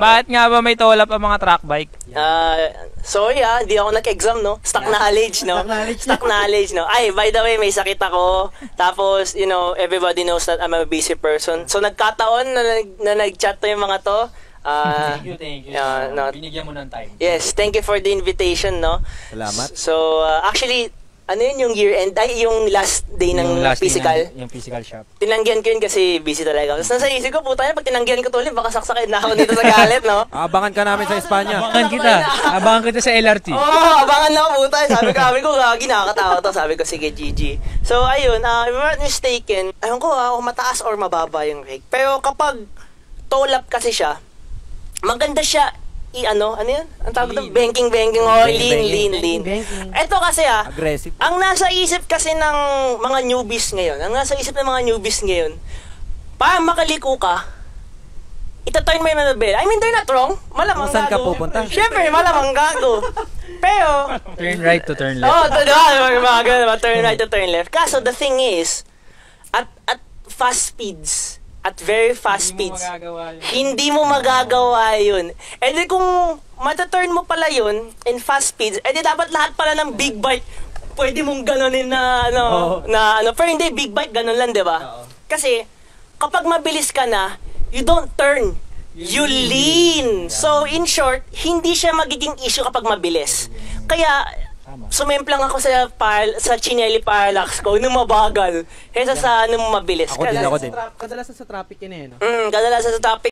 Bakit nga ba may tolap ang mga track bike? Sorry hindi ako nag-exam, no? Stock knowledge, no? Stock knowledge, no? Ay, by the way, may sakit ako. Tapos, you know, everybody knows that I'm a busy person. So, nagkataon na nag-chat to yung mga to. Thank you. Binigyan mo ng time. Yes, thank you for the invitation, no? Salamat. So, actually, ano yun yung year-end? Ay, yung last day ng physical. Yung physical shop. Tinanggihan ko yun kasi busy talaga. Tapos nasa isip ko, puta yan, pag tinanggihan ko to ulit, baka saksakin na ako dito sa galit, no? Abangan ka namin sa Espanya. Abangan kita sa LRT. Abangan na ako, puta. Sabi ko, gagi, nakakatawa to. Sabi ko, sige, GG. So, ayun, if I'm not mistaken, ayun ko, mataas or mababa yung rake. Pero kapag toe-lap kasi siya, maganda siya ano yun? Ang tawag ito? Banking, lean. Ito kasi aggressive. Ang nasa isip kasi ng mga newbies ngayon, para makaliko ka, itaturn mo yung bell. I mean, they're not wrong. Malamang saan ka gago. pupunta? Siyempre, malamang gago. Pero, turn right to turn left. Turn right to turn left. Kaso, the thing is, at fast speeds, at very fast speeds, hindi mo magagawa yun. E di kung mataturn mo pala yun in fast speeds, e di dapat lahat pala ng big bike pwede mong ganonin na pero hindi, big bike ganon lang, di ba? Kasi kapag mabilis ka na, you don't turn, you lean. So in short, hindi siya magiging issue kapag mabilis. Kaya sumemplang ako sa Chinelli Parallax ko nung mabagal kaysa sa nung mabilis. Ako din. Kadalasan sa traffic yun no? Kadalasan sa traffic.